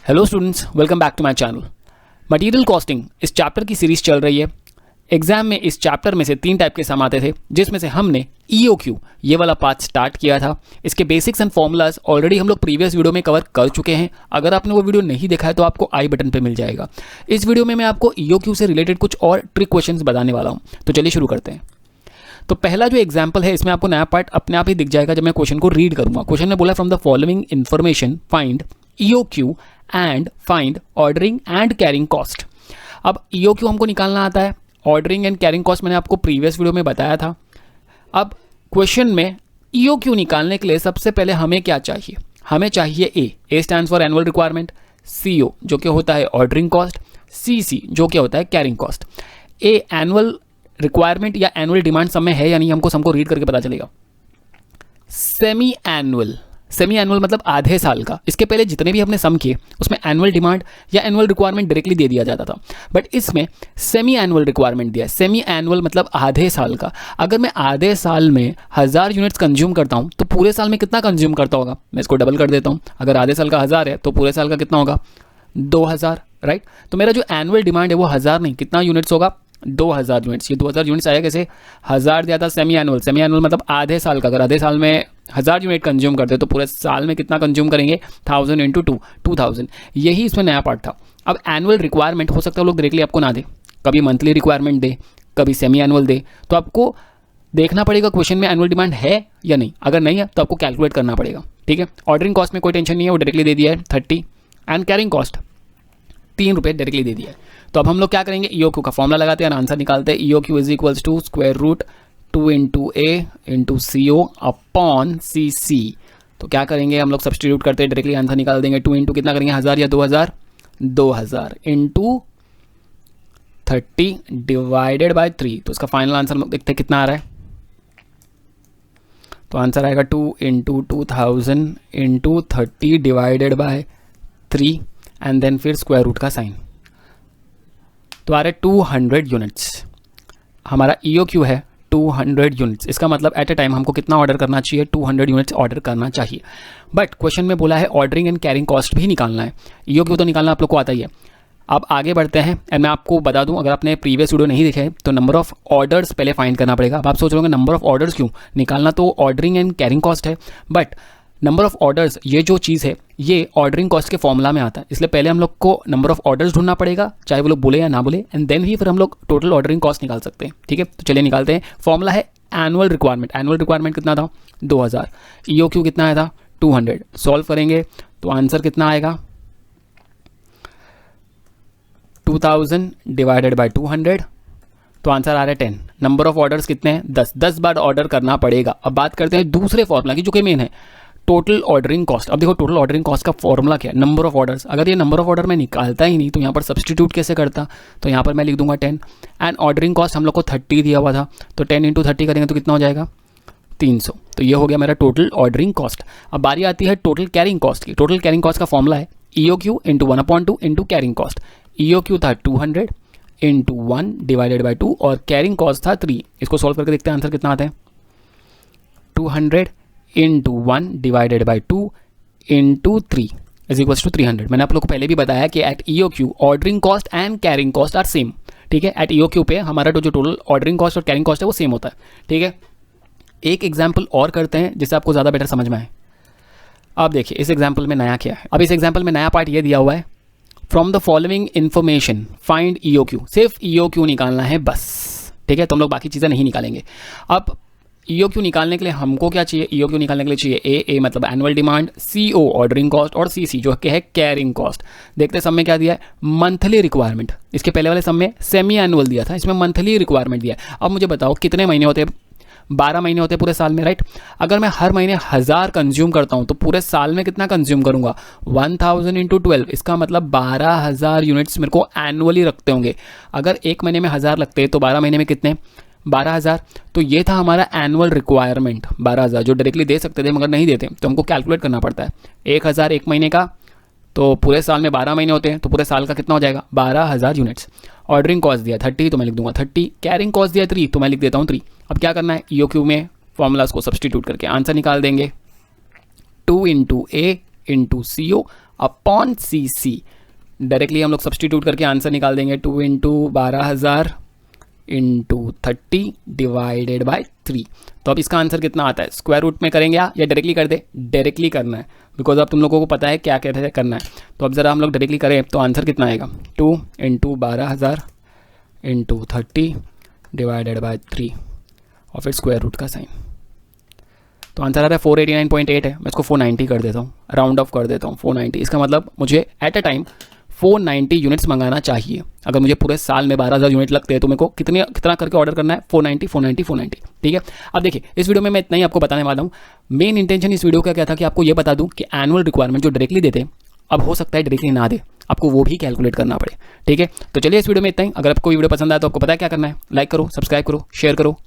Hello students, welcome back to my channel. Material costing इस chapter की series चल रही है। एग्जाम में इस चैप्टर में से 3 टाइप के सम आते थे, जिसमें से हमने EOQ ये वाला पार्ट स्टार्ट किया था। इसके बेसिक्स एंड फॉर्मूलाज ऑलरेडी हम लोग प्रीवियस वीडियो में कवर कर चुके हैं। अगर आपने वो वीडियो नहीं देखा है तो आपको आई बटन पे मिल जाएगा। इस वीडियो में मैं आपको EOQ से रिलेटेड कुछ और ट्रिक क्वेश्चंस बताने वाला हूँ। तो चलिए शुरू करते हैं। तो पहला जो एग्जाम्पल है, इसमें आपको नया पार्ट अपने आप ही दिख जाएगा जब मैं क्वेश्चन को रीड करूंगा। क्वेश्चन में बोला from the following information find EOQ and find ordering and carrying cost. अब EOQ हमको निकालना आता है, ऑर्डरिंग एंड कैरिंग कॉस्ट मैंने आपको प्रीवियस वीडियो में बताया था। अब क्वेश्चन में EOQ निकालने के लिए सबसे पहले हमें क्या चाहिए? हमें चाहिए A stands for annual requirement, CO जो कि होता है ऑर्डरिंग कॉस्ट, CC जो कि होता है carrying cost. A annual requirement या एनुअल डिमांड सम में है या नहीं, हमको रीड करके पता चलेगा। सेमी एनुअल मतलब आधे साल का। इसके पहले जितने भी हमने सम किए उसमें एनुअल डिमांड या एनुअल रिक्वायरमेंट डायरेक्टली दे दिया जाता था, बट इसमें सेमी एनुअल रिक्वायरमेंट दिया है। सेमी एनुअल मतलब आधे साल का। अगर मैं आधे साल में 1000 यूनिट्स कंज्यूम करता हूं तो पूरे साल में कितना कंज्यूम करता होगा? मैं इसको डबल कर देता हूं। अगर आधे साल का 1000 है तो पूरे साल का कितना होगा? 2000, राइट। तो मेरा जो एनुअल डिमांड है वो 1000 नहीं, कितना यूनिट्स होगा? 2000 यूनिट्स। ये 2000 यूनिट्स आया कैसे? 1000 दिया था सेमी एनुअल मतलब आधे साल का। अगर आधे साल में 1000 यूनिट कंज्यूम करते तो पूरे साल में कितना कंज्यूम करेंगे? 1000 इंटू 2, 2000। यही इसमें नया पार्ट था। अब एनुअल रिक्वायरमेंट हो सकता है लोग डायरेक्टली आपको ना दे, कभी मंथली रिक्वायरमेंट दे, कभी सेमी एनुअल दे। तो आपको देखना पड़ेगा क्वेश्चन में एनुअल डिमांड है या नहीं। अगर नहीं है तो आपको कैलकुलेट करना पड़ेगा, ठीक है। ऑर्डरिंग कॉस्ट में कोई टेंशन नहीं है, वो डायरेक्टली दे दिया है 30, एंड कैरिंग कॉस्ट 3 रुपये डायरेक्टली दे दिया है। तो अब हम लोग क्या करेंगे? EOQ का फॉर्मूला लगाते हैं और आंसर निकालते हैं। EOQ is equals to square root 2 into A into CO upon CC। तो क्या करेंगे हम लोग? सब्सटीट्यूट करते हैं, डायरेक्टली आंसर निकाल देंगे। 2 इंटू कितना करेंगे? 1000 या 2000? 2000 इंटू 30 डिवाइडेड बाय 3। तो इसका फाइनल आंसर हम लोग देखते हैं कितना आ रहा है। तो आंसर आएगा 2 into 2000 into 30 divided by 3 and then फिर स्क्वायर रूट का साइन। तो आ रहे 200 यूनिट्स। हमारा EOQ है 200 यूनिट्स। इसका मतलब एट ए टाइम हमको कितना ऑर्डर करना चाहिए? 200 यूनिट्स ऑर्डर करना चाहिए। बट क्वेश्चन में बोला है ऑर्डरिंग एंड कैरिंग कॉस्ट भी निकालना है। EOQ तो निकालना आप लोग को आता ही है। अब आगे बढ़ते हैं एंड मैं आपको बता दूं, अगर आपने प्रीवियस वीडियो नहीं देखे तो नंबर ऑफ ऑर्डर्स पहले फाइंड करना पड़ेगा। अब आप सोच रहे होंगे नंबर ऑफ ऑर्डर्स क्यों? निकालना तो ऑर्डरिंग एंड कैरिंग कॉस्ट है, बट नंबर ऑफ ऑर्डर्स ये जो चीज़ है ये ऑर्डरिंग कॉस्ट के फॉर्मूला में आता है। इसलिए पहले हम लोग को नंबर ऑफ ऑर्डर्स ढूंढना पड़ेगा, चाहे वो लोग बोले या ना बोले, एंड देन ही फिर हम लोग टोटल ऑर्डरिंग कॉस्ट निकाल सकते हैं, ठीक है। तो चलिए निकालते हैं। फॉर्मूला है एनुअल रिक्वायरमेंट। एनुअल रिक्वायरमेंट कितना था? 2000। EOQ कितना आया था? 200। सॉल्व करेंगे तो आंसर कितना आएगा? 2000 डिवाइडेड बाई 200। तो आंसर आ रहा है 10। नंबर ऑफ ऑर्डर्स कितने हैं? 10 बार ऑर्डर करना पड़ेगा। अब बात करते हैं दूसरे फॉर्मूला की, जो कि मेन है टोटल ऑर्डरिंग कॉस्ट। अब देखो टोटल ऑर्डरिंग कॉस्ट का फॉर्मूला क्या है? Number of orders. अगर ये नंबर ऑफ ऑर्डर मैं निकालता ही नहीं तो यहाँ पर सब्सटीट्यूट कैसे करता? तो यहाँ पर मैं लिख दूंगा 10 एंड ऑर्डरिंग कॉस्ट हम लोग को 30 दिया हुआ था, तो 10 इंटू 30 करेंगे तो कितना हो जाएगा? 300। तो ये हो गया मेरा टोटल ऑर्डरिंग कॉस्ट। अब बारी आती है टोटल कैरिंग कॉस्ट की। टोटल कैरिंग कॉस्ट का फॉर्मूला है EOQ into 1/2 into carrying cost. EOQ था 200 इंटू 1 डिवाइडेड बाई 2 और कैरिंग कॉस्ट था 3। इसको सॉल्व करके देखते हैं आंसर कितना आता है। 200 into 1 divided by 2 into 3 is equals to 300। मैंने आप लोग को पहले भी बताया कि at EOQ ordering cost and carrying cost are same, ठीक है। एट EOQ पे हमारा जो टोटल ऑर्डरिंग कॉस्ट और कैरिंग कॉस्ट है वो सेम होता है, ठीक है। एक एग्जाम्पल और करते हैं जिससे आपको ज़्यादा बेटर समझ में आए। अब देखिए इस एग्जाम्पल में नया क्या है। अब इस एग्जाम्पल में नया पार्ट ये दिया हुआ है, from the following information find EOQ। सिर्फ EOQ निकालना है बस, ठीक है। तो हम लोग बाकी चीज़ें नहीं निकालेंगे। अब EOQ निकालने के लिए हमको क्या चाहिए? EOQ निकालने के लिए चाहिए A मतलब annual demand, CO ordering cost और CC जो कि है कैरिंग कॉस्ट। देखते हैं सब में क्या दिया है? Monthly requirement. इसके पहले वाले सब में सेमी एनुअल दिया था, इसमें मंथली रिक्वायरमेंट दिया है। अब मुझे बताओ कितने महीने होते हैं? 12 महीने होते हैं पूरे साल में, राइट। अगर मैं हर महीने 1000 कंज्यूम करता हूँ तो पूरे साल में कितना कंज्यूम करूँगा? 1000 इंटू 12। इसका मतलब 12000 यूनिट्स मेरे को एनुअली रखते होंगे। अगर एक महीने में 1000 लगते हैं तो 12 महीने में कितने? 12000। तो ये था हमारा एनुअल रिक्वायरमेंट 12000, जो डायरेक्टली दे सकते थे मगर नहीं देते, तो हमको कैलकुलेट करना पड़ता है। 1000 एक महीने का, तो पूरे साल में 12 महीने होते हैं, तो पूरे साल का कितना हो जाएगा? 12000 यूनिट्स। ऑर्डरिंग कॉस्ट दिया 30 तो मैं लिख दूंगा 30, कैरिंग कॉस्ट दिया 3 तो मैं लिख देता हूँ 3। अब क्या करना है? EOQ में फॉर्मूलाज को सब्सटीट्यूट करके आंसर निकाल देंगे। 2 into A into CO upon C C. Directly हम लोग सब्सटीट्यूट करके आंसर निकाल देंगे 2 इंटू 12,000 इंटू 30 डिवाइडेड बाई 3। तो अब इसका आंसर कितना आता है, स्क्वायर रूट में करेंगे या डायरेक्टली कर दे? डायरेक्टली करना है, बिकॉज अब तुम लोगों को पता है क्या कहते हैं करना है। तो अब ज़रा हम लोग डायरेक्टली करें तो आंसर कितना आएगा, 2 इंटू 12,000 इंटू 30 डिवाइडेड बाई 3 और फिर स्क्वायर रूट का साइन। तो आंसर आ रहा है 489.8 है। मैं इसको 490 कर देता हूँ, राउंड ऑफ कर देता हूँ 490। इसका मतलब मुझे एट अ टाइम 490 यूनिट्स मंगाना चाहिए। अगर मुझे पूरे साल में 12,000 यूनिट लगते हैं तो मेरे को कितना करके ऑर्डर करना है, 490 490 490। ठीक है, अब देखिए इस वीडियो में मैं इतना ही आपको बताने वाला हूँ। मेन इंटेंशन इस वीडियो का क्या था कि आपको ये बता दूँ कि एनुअल रिक्वायरमेंट जो डायरेक्टली देते हैं, अब हो सकता है डायरेक्टली ना दे, आपको वो भी कैलकुलेट करना पड़े। ठीक है, तो चलिए इस वीडियो में इतना ही। अगर आपको वीडियो पसंद आया तो आपको पता है क्या करना है, लाइक करो, सब्सक्राइब करो, शेयर करो।